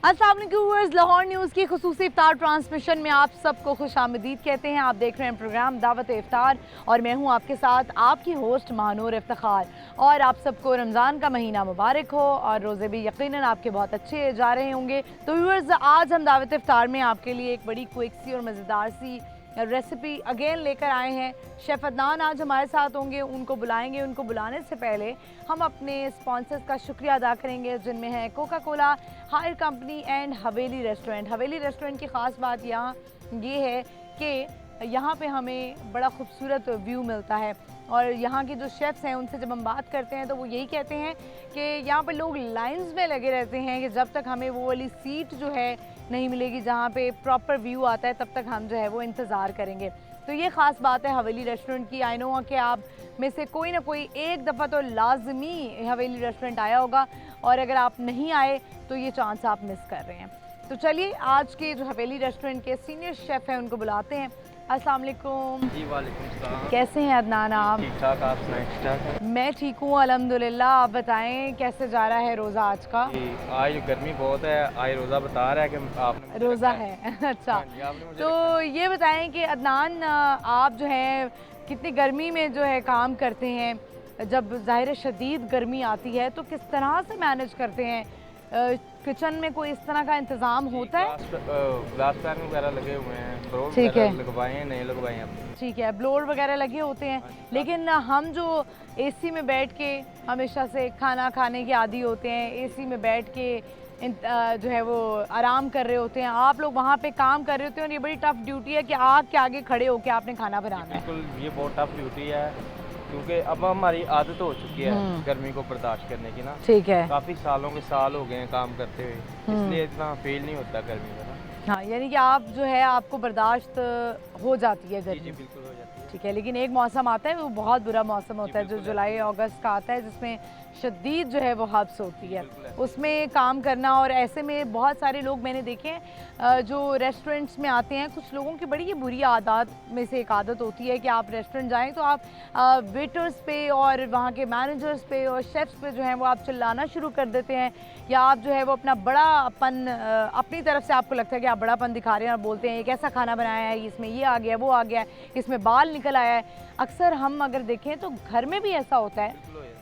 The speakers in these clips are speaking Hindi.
अस्सलाम वालेकुम व्यूअर्स, लाहौर न्यूज़ की खुसूसी इफ्तार ट्रांसमिशन में आप सबको खुशामदीद कहते हैं। आप देख रहे हैं प्रोग्राम दावत इफ्तार और मैं हूं आपके साथ आपकी होस्ट महानूर इफ्तिखार। और आप सबको रमज़ान का महीना मुबारक हो और रोज़े भी यकीनन आपके बहुत अच्छे जा रहे होंगे। तो व्यूअर्स, आज हम दावत इफ्तार में आपके लिए एक बड़ी क्विक सी और मज़ेदार सी रेसिपी अगेन लेकर आए हैं। शेफ़ अदनान आज हमारे साथ होंगे, उनको बुलाएंगे। उनको बुलाने से पहले हम अपने स्पॉन्सर्स का शुक्रिया अदा करेंगे, जिनमें है Coca Cola, Haier company and Haveli restaurant. Haveli restaurant की ख़ास बात यहाँ ये है कि यहाँ पे हमें बड़ा खूबसूरत व्यू मिलता है और यहाँ के जो शेफ़्स हैं उनसे जब हम बात करते हैं तो वो यही कहते हैं कि यहाँ पर लोग लाइंस में लगे रहते हैं कि जब तक हमें वो वाली सीट जो है नहीं मिलेगी जहाँ पे प्रॉपर व्यू आता है, तब तक हम जो है वो इंतज़ार करेंगे। तो ये ख़ास बात है हवेली रेस्टोरेंट की। आई नो कि आप में से कोई ना कोई एक दफ़ा तो लाजमी हवेली रेस्टोरेंट आया होगा और अगर आप नहीं आए तो ये चांस आप मिस कर रहे हैं। तो चलिए आज के जो हवेली रेस्टोरेंट के सीनियर शेफ़ हैं उनको बुलाते हैं। अस्सलाम वालेकुम। जी वालेकुम सलाम। कैसे हैं अदनान आप? ठीक ठाक, आप सुनाएं? ठीक ठाक है। मैं ठीक हूँ अल्हम्दुलिल्लाह। आप बताएं कैसे जा रहा है रोज़ा आज का? आज गर्मी बहुत है, आज रोज़ा बता रहा है कि आपने रोज़ा है अच्छा। तो ये बताएं कि अदनान आप जो है कितनी गर्मी में जो है काम करते हैं, जब ज़ाहिर शदीद गर्मी आती है तो किस तरह से मैनेज करते हैं? किचन में कोई इस तरह का इंतज़ाम होता है? ग्लास फैन वगैरह लगे हुए हैं, ब्लोअर ठीक है, लगवाए हैं, नहीं लगवाए हैं। ठीक है, ब्लोअर वगैरह लगे होते हैं। लेकिन हम जो एसी में बैठ के हमेशा से खाना खाने के आदी होते हैं, एसी में बैठ के जो है वो आराम कर रहे होते हैं, आप लोग वहाँ पे काम कर रहे होते हैं और ये बड़ी टफ ड्यूटी है कि आग के आगे खड़े होकर आपने खाना बनाना है। बिल्कुल, ये बहुत टफ ड्यूटी है क्योंकि अब हमारी आदत हो चुकी है गर्मी को बर्दाश्त करने की ना। ठीक है, काफ़ी सालों के साल हो गए हैं काम करते हुए, इसलिए इतना फील नहीं होता गर्मी का ना। हाँ, यानी कि आप जो है आपको बर्दाश्त हो जाती है जी गर्मी। बिल्कुल हो जाती है। ठीक है, लेकिन एक मौसम आता है वो बहुत बुरा मौसम होता है जो बिल्कुल जुलाई अगस्त का आता है, जिसमें शदीद जो है वो हब्स होती है, बिल्कुल उसमें काम करना। और ऐसे में बहुत सारे लोग मैंने देखे हैं जो रेस्टोरेंट्स में आते हैं। कुछ लोगों की बड़ी ये बुरी आदत में से एक आदत होती है कि आप रेस्टोरेंट जाएं तो आप वेटर्स पे और वहाँ के मैनेजर्स पे और शेफ्स पे जो है वो आप चिल्लाना शुरू कर देते हैं, या आप जो है वो अपना बड़ापन अपनी तरफ से आपको लगता है कि आप बड़ापन दिखा रहे हैं और बोलते हैं ये कैसा खाना बनाया है, इसमें ये आ गया, वो आ गया, इसमें बाल निकल आया है। अक्सर हम अगर देखें तो घर में भी ऐसा होता है,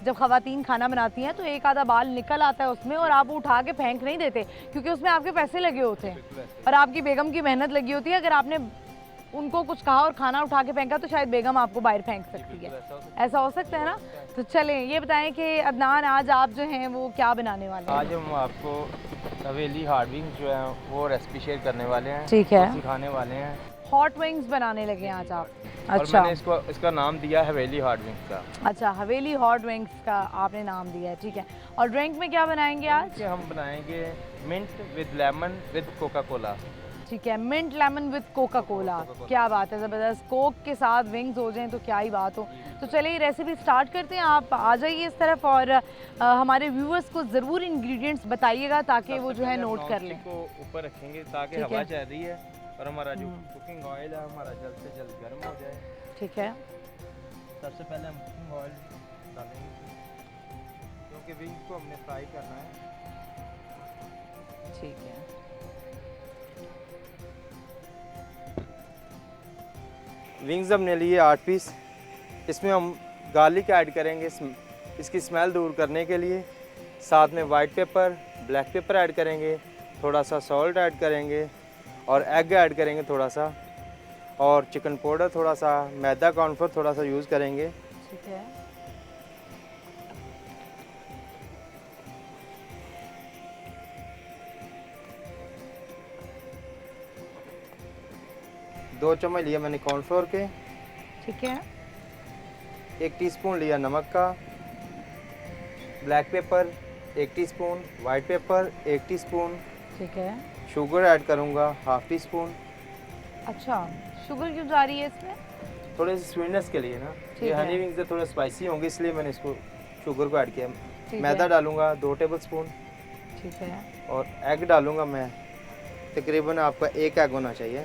जब ख़वातीन खाना बनाती हैं तो एक आधा बाल निकल आता है उसमें और आप वो उठा के फेंक नहीं देते क्योंकि उसमें आपके पैसे लगे होते हैं और आपकी बेगम की मेहनत लगी होती है। अगर आपने उनको कुछ कहा और खाना उठा के फेंका तो शायद बेगम आपको बाहर फेंक सकती है। ऐसा हो सकता है ना? तो चलें ये बताएं कि अदनान आज आप जो हैं वो क्या बनाने वाले हैं? आज हम आपको हवेली हार्ड विंग्स जो है वो रेसिपी शेयर करने वाले हैं। ठीक है, सिखाने वाले हैं। हॉट विंग्स बनाने लगे हैं आज आप? और अच्छा, मैंने इसका नाम दिया हवेली हार्ड विंग्स का। अच्छा, हवेली हॉट विंग्स का आपने नाम दिया है, ठीक है। और ड्रिंक में क्या बनाएंगे आज? हम बनाएंगे mint with lemon with Coca Cola. ठीक है, mint lemon with Coca Cola. क्या बात है, ज़बरदस्त। कोक के साथ विंग्स हो जाएं तो क्या ही बात हो। तो चलिए रेसिपी स्टार्ट करते हैं। आप आ जाइए इस तरफ और हमारे व्यूअर्स को ज़रूर इंग्रेडिएंट्स बताइएगा ताकि वो जो है नोट कर लें। को ऊपर रखेंगे ताकि हवा चल रही है और हमारा जो कुकिंग ऑयल है हमारा जल्द से जल्द गर्म हो जाए। ठीक है, सबसे पहले हम कुकिंग ऑयल डालेंगे क्योंकि विंग्स को हमने फ्राई करना है। ठीक है, विंग्स हमने लिए 8 पीस। इसमें हम गार्लिक ऐड करेंगे इसकी स्मेल दूर करने के लिए। साथ में white paper, black pepper add करेंगे, थोड़ा सा सॉल्ट ऐड करेंगे और एग ऐड करेंगे थोड़ा सा, और चिकन पाउडर थोड़ा सा, मैदा कॉर्नफ्लोर थोड़ा सा यूज़ करेंगे। ठीक है, 2 चम्मच लिया मैंने कॉर्नफ्लोर के। ठीक है, 1 टीस्पून लिया नमक का, black pepper 1 teaspoon, white paper 1 teaspoon, ठीक है। शुगर ऐड करूँगा 1/2 टीस्पून। अच्छा, शुगर क्यों जा रही है इसमें? थोड़े से स्वीटनेस के लिए ना, ये हनी विंग्स से थोड़ा स्पाइसी होंगे इसलिए मैंने इसको शुगर को ऐड किया। मैदा डालूंगा 2 टेबलस्पून। ठीक है, और एग डालूंगा मैं, तकरीबन आपका 1 एग होना चाहिए।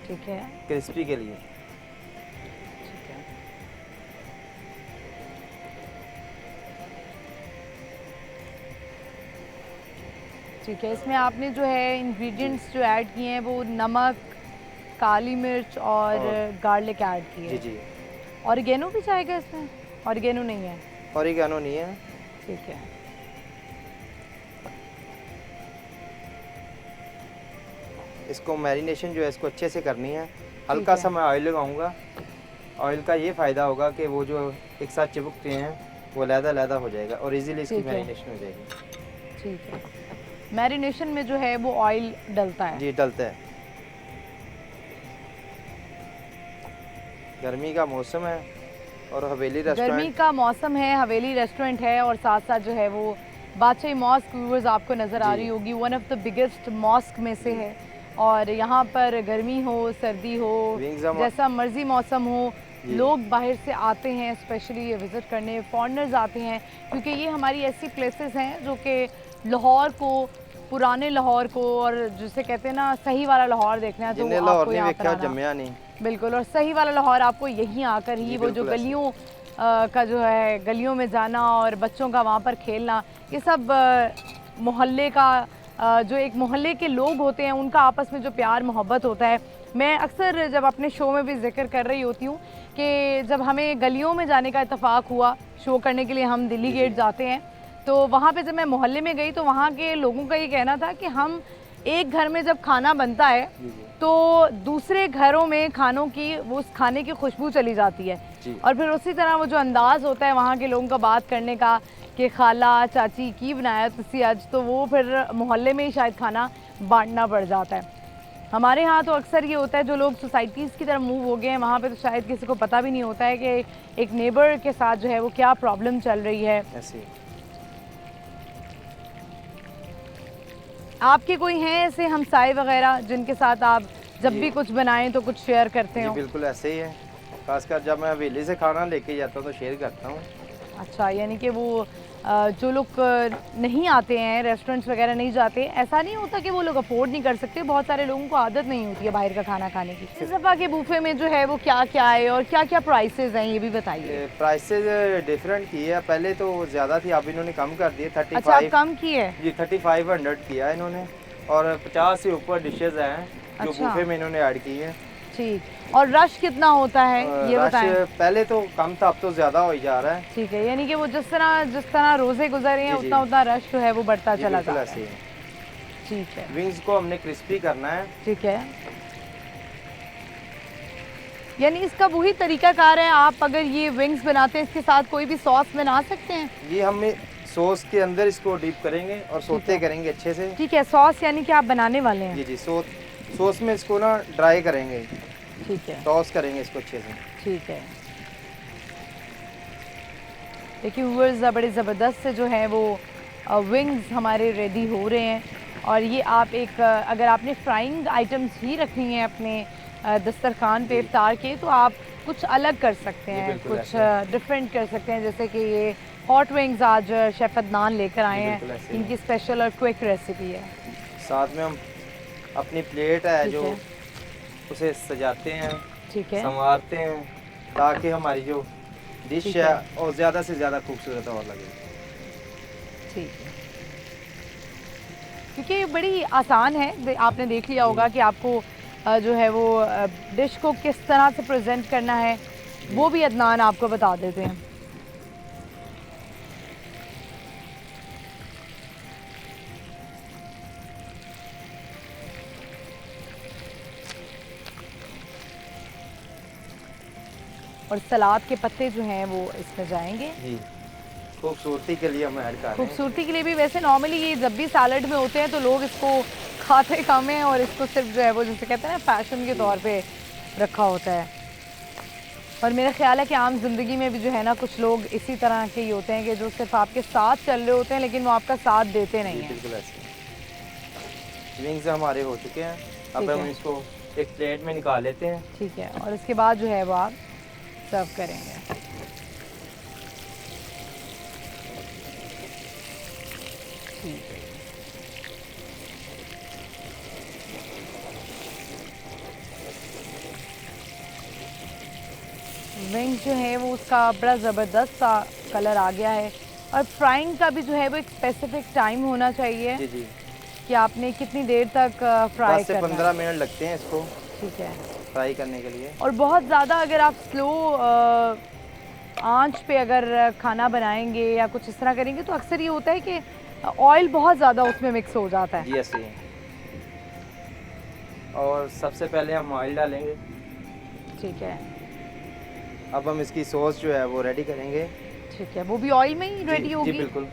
ठीक है, क्रिस्पी के लिए। ठीक है, ठीक है, इसमें आपने जो है इंग्रेडिएंट्स जो ऐड किए हैं वो नमक, काली मिर्च और गार्लिक ऐड किए। जी जी। ऑरिगेनो भी चाहेगा इसमें? ऑरिगेनो नहीं है? ऑरिगेनो नहीं है। ठीक है। इसको मैरिनेशन जो है इसको अच्छे से करनी है। हल्का सा मैं ऑयल लगाऊंगा। ऑयल का ये फ़ायदा होगा कि वो जो एक साथ चिपकते हैं वो लहदा हो जाएगा और इजीली इसकी मैरिनेशन हो जाएगी। ठीक है, मैरिनेशन में जो है वो ऑयल डलता है? जी डलता है। गर्मी का मौसम है और हवेली रेस्टोरेंट, गर्मी का मौसम है, हवेली रेस्टोरेंट है और साथ साथ जो है वो बादशाही मॉस्क व्यूअर्स आपको नज़र आ रही होगी, one of the biggest mosque में से है। और यहाँ पर गर्मी हो, सर्दी हो, जैसा मर्जी मौसम हो, लोग बाहर से आते हैं स्पेशली विज़िट करने, फॉरेनर्स आते हैं, क्योंकि ये हमारी ऐसी प्लेसेस हैं जो कि लाहौर को, पुराने लाहौर को, और जिसे कहते हैं ना सही वाला लाहौर देखना है तो आपको यहाँ पर आना। बिल्कुल, और सही वाला लाहौर आपको यहीं आकर ही वो जो गलियों का जो है, गलियों में जाना और बच्चों का वहाँ पर खेलना, ये सब मोहल्ले का जो एक मोहल्ले के लोग होते हैं उनका आपस में जो प्यार मोहब्बत होता है। मैं अक्सर जब अपने शो में भी जिक्र कर रही होती हूँ कि जब हमें गलियों में जाने का इत्तेफाक हुआ शो करने के लिए, हम दिल्ली गेट जाते हैं, तो वहाँ पे जब मैं मोहल्ले में गई तो वहाँ के लोगों का ये कहना था कि हम एक घर में जब खाना बनता है तो दूसरे घरों में खानों की, वो उस खाने की खुशबू चली जाती है, और फिर उसी तरह वो जो अंदाज़ होता है वहाँ के लोगों का बात करने का कि खाला चाची की बनाया तुसी आज, तो वो फिर मोहल्ले में ही शायद खाना बांटना पड़ जाता है। हमारे यहाँ तो अक्सर ये होता है, जो लोग सोसाइटीज़ की तरफ मूव हो गए हैं वहाँ पे तो शायद किसी को पता भी नहीं होता है कि एक नेबर के साथ जो है वो क्या प्रॉब्लम चल रही है। आपके कोई हैं ऐसे हमसाए वगैरह जिनके साथ आप जब भी कुछ बनाएं तो कुछ शेयर करते हो? बिल्कुल ऐसे ही है, खासकर जब मैं हवेली से खाना लेके जाता हूँ तो शेयर करता हूँ। अच्छा, यानी कि वो जो लोग नहीं आते हैं, रेस्टोरेंट्स वगैरह नहीं जाते, ऐसा नहीं होता कि वो लोग अफोर्ड नहीं कर सकते, बहुत सारे लोगों को आदत नहीं होती है बाहर का खाना खाने की। इस दफ़ा के बूफे में जो है वो क्या क्या है और क्या क्या प्राइसेस हैं ये भी बताइए। प्राइसेस डिफरेंट की है, पहले तो ज़्यादा थी, अब इन्होंने कम कर दिए। 35। अच्छा, अब कम की है जी, 3500 किया है इन्होंने, और 50 से ऊपर डिशेज हैं जो बूफे में इन्होंने ऐड की है। ठीक, और रश कितना होता है ये बताएं? पहले तो कम था, अब तो ज़्यादा हो जा रहा है। ठीक है, यानी कि वो जिस तरह रोज़े गुजरे हैं उतना रश जो है वो बढ़ता चला जा रहा है। ठीक है, विंग्स को हमने क्रिस्पी करना है। ठीक है, यानी इसका वही तरीकाकार है, आप अगर ये विंग्स बनाते हैं इसके साथ कोई भी सॉस बना सकते हैं? ये हम सॉस के अंदर इसको डीप करेंगे और सोते करेंगे अच्छे से। ठीक है, सॉस यानी कि आप बनाने वाले हैं? जी जी, सॉस में इसको ना ड्राई करेंगे। ठीक है, टॉस करेंगे इसको अच्छे से। ठीक है, देखिए व्यूअर्स बड़े ज़बरदस्त से जो है वो विंग्स हमारे रेडी हो रहे हैं, और ये आप एक अगर आपने फ्राइंग आइटम्स ही रखनी है अपने दस्तरखान पे इफ्तार के, तो आप कुछ अलग कर सकते हैं, कुछ डिफरेंट कर सकते हैं, जैसे कि ये हॉट विंग्स आज शेफ अदनान लेकर आए हैं, इनकी स्पेशल और क्विक रेसिपी है। साथ में हम अपनी प्लेट है जो उसे सजाते हैं, ठीक है, संवारते हैं, ताकि हमारी जो डिश है और ज़्यादा से ज़्यादा खूबसूरत और लगे। ठीक है, क्योंकि बड़ी आसान है, आपने देख लिया होगा कि आपको जो है वो डिश को किस तरह से प्रेजेंट करना है वो भी अदनान आपको बता देते हैं। और सलाद के पत्ते जो हैं वो इसमें जाएंगे जी, खूबसूरती के लिए हम ऐड कर रहे हैं। खूबसूरती के लिए भी, वैसे नॉर्मली ये जब भी सैलड में होते हैं तो लोग इसको खाते कम हैं और इसको सिर्फ जो है वो जिसे कहते हैं ना फैशन के तौर पे रखा होता है। और मेरा ख्याल है कि आम जिंदगी में भी जो है ना कुछ लोग इसी तरह के ही होते हैं कि जो सिर्फ आपके साथ चल रहे होते हैं लेकिन वो आपका साथ देते नहीं हैं। बिल्कुल ऐसे। विंग्स हमारे हो चुके हैं, अब हम इसको एक प्लेट में निकाल लेते हैं। ठीक है, और इसके बाद जो है वो आप सर्व करेंगे। ठीक है, विंग जो है वो उसका बड़ा ज़बरदस्त सा कलर आ गया है, और फ्राइंग का भी जो है वो एक स्पेसिफिक टाइम होना चाहिए। जी जी। कि आपने कितनी देर तक फ्राई 10 से करना 15 मिनट लगते हैं इसको ठीक है। फ्राई करने के लिए। और बहुत ज़्यादा अगर आप स्लो आंच पे अगर खाना बनाएंगे या कुछ इस तरह करेंगे तो अक्सर ये होता है कि ऑयल बहुत ज़्यादा उसमें मिक्स हो जाता है। जी ऐसे ही। और सबसे पहले हम ऑयल डालेंगे। ठीक है। अब हम इसकी सॉस जो है वो रेडी करेंगे। ठीक है, वो भी ऑयल में ही रेडी जी होगी? बिल्कुल।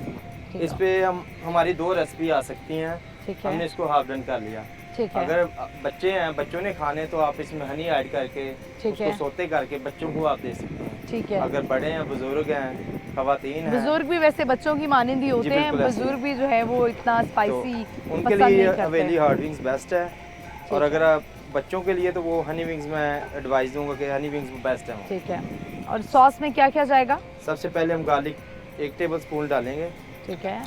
ठीक इस है। पे हम हमारी 2 रेसिपी आ सकती हैं। ठीक है। हमने इसको हाफ डन कर लिया। ठीक है। अगर बच्चे हैं, बच्चों ने खाने तो आप इसमें हनी ऐड करके ठीक उसको है। सोते करके बच्चों को आप दे सकते हैं। ठीक है। अगर बड़े हैं, बुजुर्ग हैं, खवातीन हैं, बुजुर्ग भी वैसे बच्चों की मानंद ही होते हैं, बिल्कुल ऐसे ही। बुजुर्ग भी जो है वो इतना तो स्पाइसी उनके पसंद लिए नहीं करते। हवेली हॉट विंग्स बेस्ट है। और है। अगर आप बच्चों के लिए तो वो हनी विंग्स में एडवाइस दूंगा कि हनी विंग्स बेस्ट है। ठीक है। और सॉस में क्या क्या जाएगा? सबसे पहले हम गार्लिक 1 टेबल स्पून डालेंगे। ठीक है।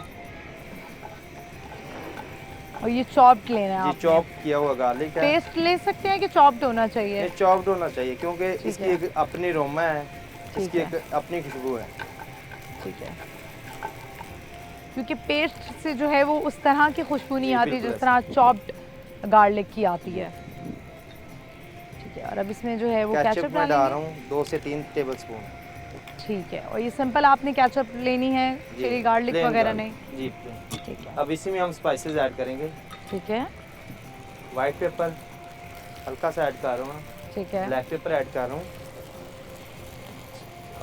और ये चॉप्ड लेना है जी आपने? चॉप किया हुआ गार्लिक है। पेस्ट ले सकते हैं कि चॉप्ड होना चाहिए? ये चॉप्ड होना चाहिए क्योंकि ठीक इसकी है। एक अपनी रोमा है, ठीक इसकी है। एक अपनी खुशबू है। ठीक है। क्योंकि पेस्ट से जो है वो उस तरह की खुशबू नहीं जी, आती बिल्कुल जिस तरह चॉप्ड गार्लिक की आती है। ठीक है। और अब इसमें जो है वो केचप केचप मैं डाल रहा डालेंगे? हूँ 2 से 3 टेबल स्पून। ठीक है। और ये सिंपल आपने केचप लेनी है, जी, चिली गार्लिक plain वगैरह garlic। नहीं? जी plain। ठीक है। अब इसी में हम स्पाइसेस ऐड करेंगे। ठीक है। वाइट पेपर हल्का सा ऐड कर रहा हूँ, ठीक है। ब्लैक पेपर ऐड कर रहा हूँ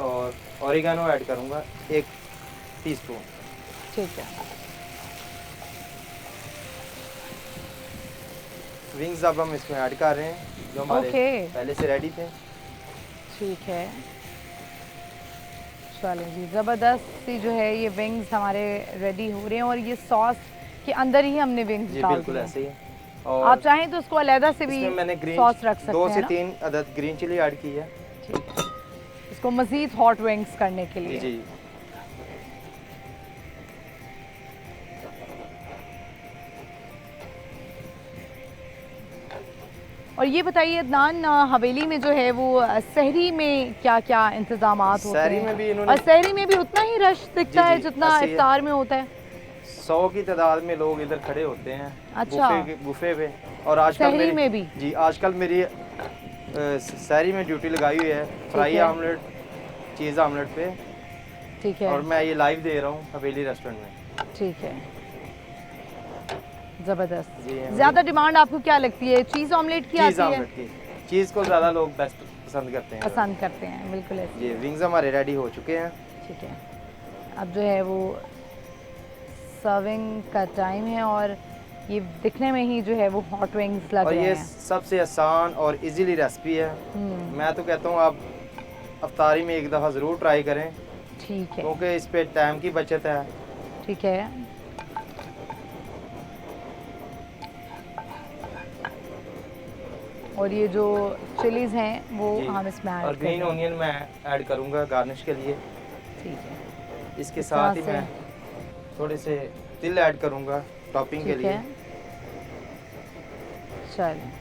और ऑरिगेनो ऐड करूँगा 1 टीस्पून। ठीक है। विंग्स अब हम इसमें ऐड कर रहे हैं जो हमारे ओके। पहले से रेडी थे। ठीक है। चलें जी, ज़बरदस्त सी जो है ये विंग्स हमारे रेडी हो रहे हैं और ये सॉस के अंदर ही हमने विंग्स जी डाल बिल्कुल दिए। ऐसे ही। आप और चाहें तो उसको अलहदा से भी इसमें मैंने ग्रीन सॉस रख सकते 2 हैं से ना? 3 अदद ग्रीन चिली ऐड की है। ठीक है। इसको मज़ीद हॉट विंग्स करने के जी लिए। जी। और ये बताइए अदनान, हवेली में जो है वो सहरी में क्या क्या इंतजाम होते सहरी हैं? में भी इन्होंने और सहरी में भी उतना ही रश दिखता जी, है जी, जितना ऐसे ही है। इफ्तार में होता है? 100 की तादाद में लोग इधर खड़े होते हैं अच्छा। बुफे पे। और आजकल सहरी में भी? जी आजकल मेरी सहरी में ड्यूटी लगाई हुई है फ्राई है। आमलेट चीज़ आमलेट पे। ठीक है। और मैं ये लाइव दे रहा हूँ हवेली रेस्टोरेंट में। ठीक है। ज़बरदस्त। जी हाँ। ज़्यादा डिमांड आपको क्या लगती है, चीज़ ऑमलेट की चीज़ आती है? आमलेट की चीज़ को ज़्यादा लोग बेस्ट पसंद करते हैं। पसंद करते हैं, बिल्कुल ऐसे। जी विंग्स हमारे रेडी हो चुके हैं। ठीक है। अब जो है वो सर्विंग का टाइम है और ये दिखने में ही जो है वो हॉट विंग्स लग और रहे ये हैं। सबसे आसान और इजीली रेसिपी है। मैं तो कहता हूँ आप अफ्तारी में एक दफ़ा ज़रूर ट्राई करें ठीक है। क्योंकि इस पे टाइम की बचत है। ठीक है। और ये जो चिलीज़ हैं वो जी। हम इसमें ऐड और ग्रीन करेंगे। ओनियन मैं ऐड करूँगा गार्निश के लिए। ठीक है। इसके इस साथ ही तरह से। मैं थोड़े से तिल ऐड करूँगा टॉपिंग के ठीक लिए। है। चलिए।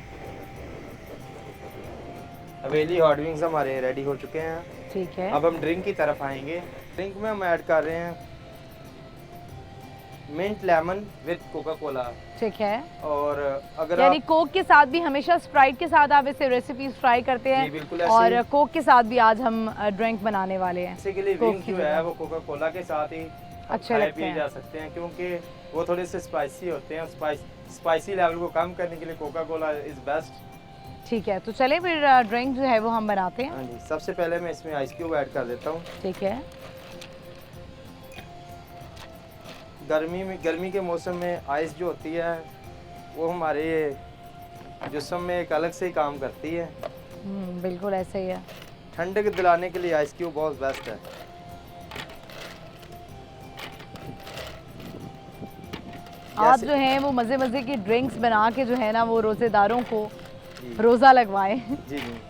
हवेली हॉट विंग्स हमारे रेडी हो चुके हैं। ठीक है। अब हम ड्रिंक की तरफ आएंगे। ड्रिंक में हम ऐड कर रहे हैं mint lemon with Coca Cola. ठीक है। और अगर यानी आप कोक के साथ भी, हमेशा स्प्राइट के साथ आप इसे रेसिपीज ट्राई करते जी हैं बिल्कुल ऐसे और ही। कोक के साथ भी आज हम ड्रिंक बनाने वाले हैं। बेसिकली कोक विंग्स की जो जगह। है वो कोका कोला के साथ ही अच्छे खाए लगते पिए हैं। जा सकते हैं क्योंकि वो थोड़े से स्पाइसी होते हैं। स्पाइसी लेवल को कम करने के लिए कोका कोला इज़ बेस्ट। ठीक है, तो चले फिर ड्रिंक जो है वो हम बनाते हैं। हाँ जी। सबसे पहले मैं इसमें आइस क्यूब ऐड कर देता हूँ। ठीक है। गर्मी के मौसम में आइस जो होती है वो हमारे जिस्म में एक अलग से ही काम करती है। बिल्कुल ऐसे ही है। ठंडक दिलाने के लिए आइस क्यूब बहुत बेस्ट है। आप जैसे- जो हैं वो मज़े मज़े की ड्रिंक्स बना के जो है ना वो रोज़ेदारों को जी रोज़ा लगवाएं। जी जी।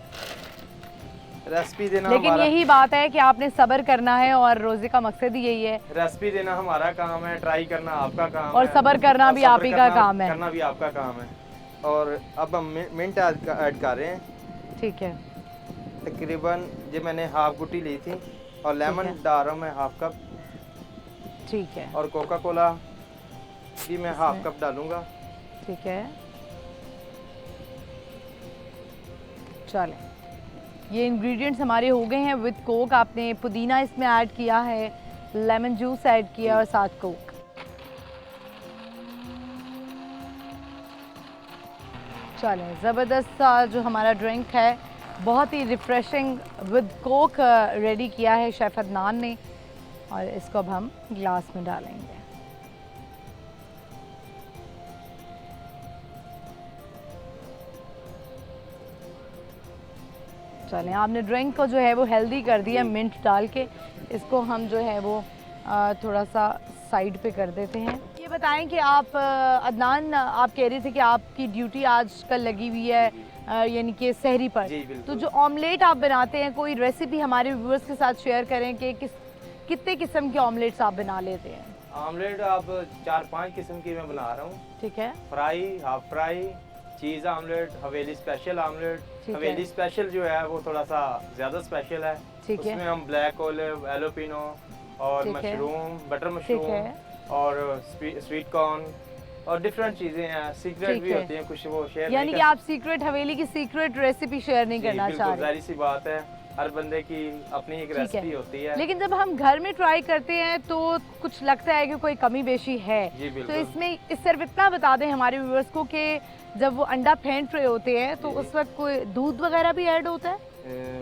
रेसिपी देना लेकिन हमारा यही बात है कि आपने सब्र करना है और रोज़े का मकसद ही यही है। रेसिपी देना हमारा काम है, ट्राई करना आपका काम और है। सब्र करना और भी सब्र आप ही का करना- काम है। करना भी आपका काम है। और अब हम मिंट ऐड कर रहे हैं। ठीक है। तकरीबन ये मैंने हाफ गुटी ली थी और लेमन है। डाल रहा हूँ मैं हाफ कप। ठीक है। और कोका कोला जी मैं हाफ कप डालूंगा। ठीक है, चलें, ये इंग्रेडिएंट्स हमारे हो गए हैं विद कोक। आपने पुदीना इसमें ऐड किया है, लेमन जूस ऐड किया और साथ कोक। चलें, ज़बरदस्त सा जो हमारा ड्रिंक है, बहुत ही रिफ्रेशिंग विद कोक रेडी किया है शेफ़ अदनान ने, और इसको अब हम ग्लास में डालेंगे। चलें, आपने ड्रिंक को जो है वो हेल्दी कर दिया मिंट डाल के। इसको हम जो है वो थोड़ा सा साइड पे कर देते हैं। ये बताएं कि आप अदनान, आप कह रहे थे कि आपकी ड्यूटी आजकल लगी हुई है यानी कि सहरी पर, तो जो ऑमलेट आप बनाते हैं, कोई रेसिपी हमारे व्यूअर्स के साथ शेयर करें कि कितने किस्म के ऑमलेट्स आप बना लेते हैं? ऑमलेट आप 4-5 किस्म की मैं बना रहा हूँ। ठीक है, फ्राई, हाफ फ्राई, चीज़ आमलेट, हवेली स्पेशल आमलेट। हवेली स्पेशल जो है वो थोड़ा सा ज़्यादा स्पेशल है। ठीक है, उसमें हम ब्लैक ओलिव, एलोपिनो और मशरूम, बटर मशरूम और स्वीट कॉर्न और डिफरेंट चीज़ें हैं। सीक्रेट भी होती हैं कुछ, वो शेयर यानी कि आप सीक्रेट हवेली की सीक्रेट रेसिपी शेयर नहीं करना चाह रहे? जाहिर सी बात है, हर बंदे की अपनी एक रेसिपी होती है। लेकिन जब हम घर में ट्राई करते हैं तो कुछ लगता है कि कोई कमी बेशी है। तो इसमें सिर्फ इतना बता दें हमारे व्यूअर्स को कि जब वो अंडा फेंट रहे होते हैं तो उस वक्त कोई दूध वगैरह भी ऐड होता है?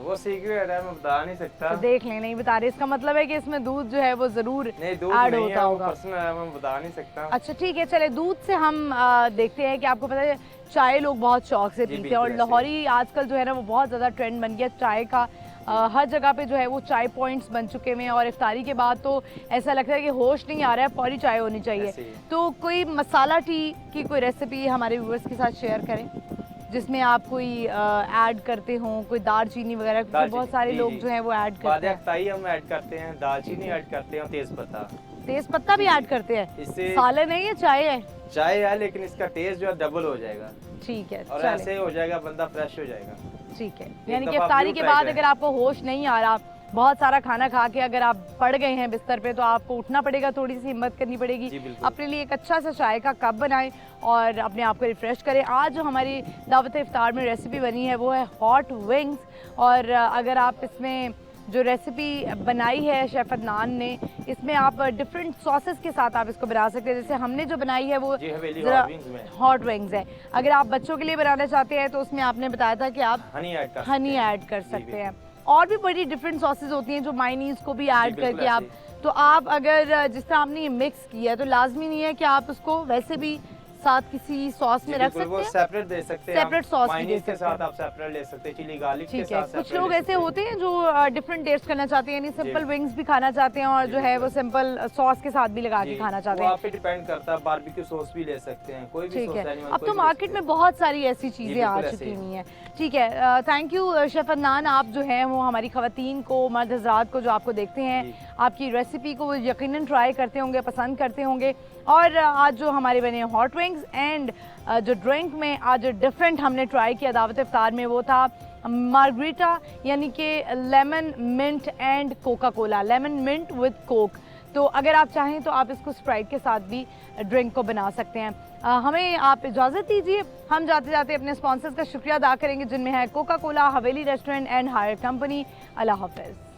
वो सीक्रेट है, मैं बता नहीं सकता। तो देख लें, नहीं बता रहे, इसका मतलब है कि इसमें दूध जो है वो जरूर ऐड होता होगा। पर्सनल है, मैं बता नहीं सकता। अच्छा ठीक है, चले दूध से हम देखते हैं कि आपको पता है चाय लोग बहुत शौक से पीते हैं, और लाहौरी आजकल जो है ना वो बहुत ज़्यादा ट्रेंड बन गया चाय का। हर जगह पे जो है वो चाय पॉइंट्स बन चुके हैं, और इफ्तारी के बाद तो ऐसा लगता है कि होश नहीं आ रहा है, फौरी चाय होनी चाहिए। तो कोई मसाला टी की कोई रेसिपी हमारे व्यूअर्स के साथ शेयर करें जिसमें आप कोई ऐड करते हो, कोई दालचीनी वगैरह, क्योंकि बहुत सारे लोग जो हैं वो ऐड करते हैं। इफ्तारी हम ऐड करते हैं, दालचीनी ऐड करते हैं, तेज पत्ता भी ऐड करते हैं। इससे सालन है या चाय है? चाय है, लेकिन इसका टेस्ट जो है डबल हो जाएगा। ठीक है, और ऐसे हो जाएगा, बंदा फ्रेश हो जाएगा। ठीक है, यानी कि इफ्तारी के बाद अगर आपको होश नहीं आ रहा, बहुत सारा खाना खा के अगर आप पड़ गए हैं बिस्तर पे, तो आपको उठना पड़ेगा, थोड़ी सी हिम्मत करनी पड़ेगी, अपने लिए एक अच्छा सा चाय का कप बनाएं और अपने आप को रिफ्रेश करें। आज जो हमारी दावत इफ्तार में रेसिपी बनी है वो है हॉट विंग्स, और अगर आप इसमें जो रेसिपी बनाई है शेफ़ अदनान ने, इसमें आप डिफरेंट सॉसेस के साथ आप इसको बना सकते हैं। जैसे हमने जो बनाई है वो हॉट विंग्स है। अगर आप बच्चों के लिए बनाना चाहते हैं तो उसमें आपने बताया था कि आप हनी ऐड कर सकते हैं, और भी बड़ी डिफरेंट सॉसेस होती हैं जो मायनीज को भी ऐड करके आप, तो आप अगर जिस तरह आपने ये मिक्स किया है तो लाजमी नहीं है कि आप उसको वैसे भी साथ किसी सॉस में रख सकते हैं, सेपरेट दे सकते हैं, सेपरेट सॉस भी के साथ आप सेपरेट ले सकते हैं, चिली गार्लिक के साथ। कुछ लोग ऐसे होते हैं जो डिफरेंट टेस्ट करना चाहते हैं, यानी सिंपल विंग्स भी खाना चाहते हैं और जो है वो सिंपल सॉस के साथ भी लगा के खाना चाहते हैं। आप पे डिपेंड करता है, बारबेक्यू सॉस भी ले सकते हैं, कोई भी सॉस है। अब तो मार्केट में बहुत सारी ऐसी चीजें आ चुकी हुई हैं। ठीक है, थैंक यू शेफ़ अदनान। आप जो है वो हमारी ख़वातीन को, मर्द हज़रात को जो आपको देखते हैं, आपकी रेसिपी को वो यकीनन ट्राई करते होंगे, पसंद करते होंगे। और आज जो हमारे बने हॉट विंग्स एंड जो ड्रिंक में आज डिफरेंट हमने ट्राई किया दावत इफ्तार में, वो था मार्गरीटा, यानी कि lemon mint and Coca Cola, lemon mint with Coke. तो अगर आप चाहें तो आप इसको स्प्राइट के साथ भी ड्रिंक को बना सकते हैं। हमें आप इजाज़त दीजिए, हम जाते जाते अपने स्पॉन्सर्स का शुक्रिया अदा करेंगे, जिनमें है Coca Cola, Haveli restaurant and higher company. अल्लाह हाफ़िज़।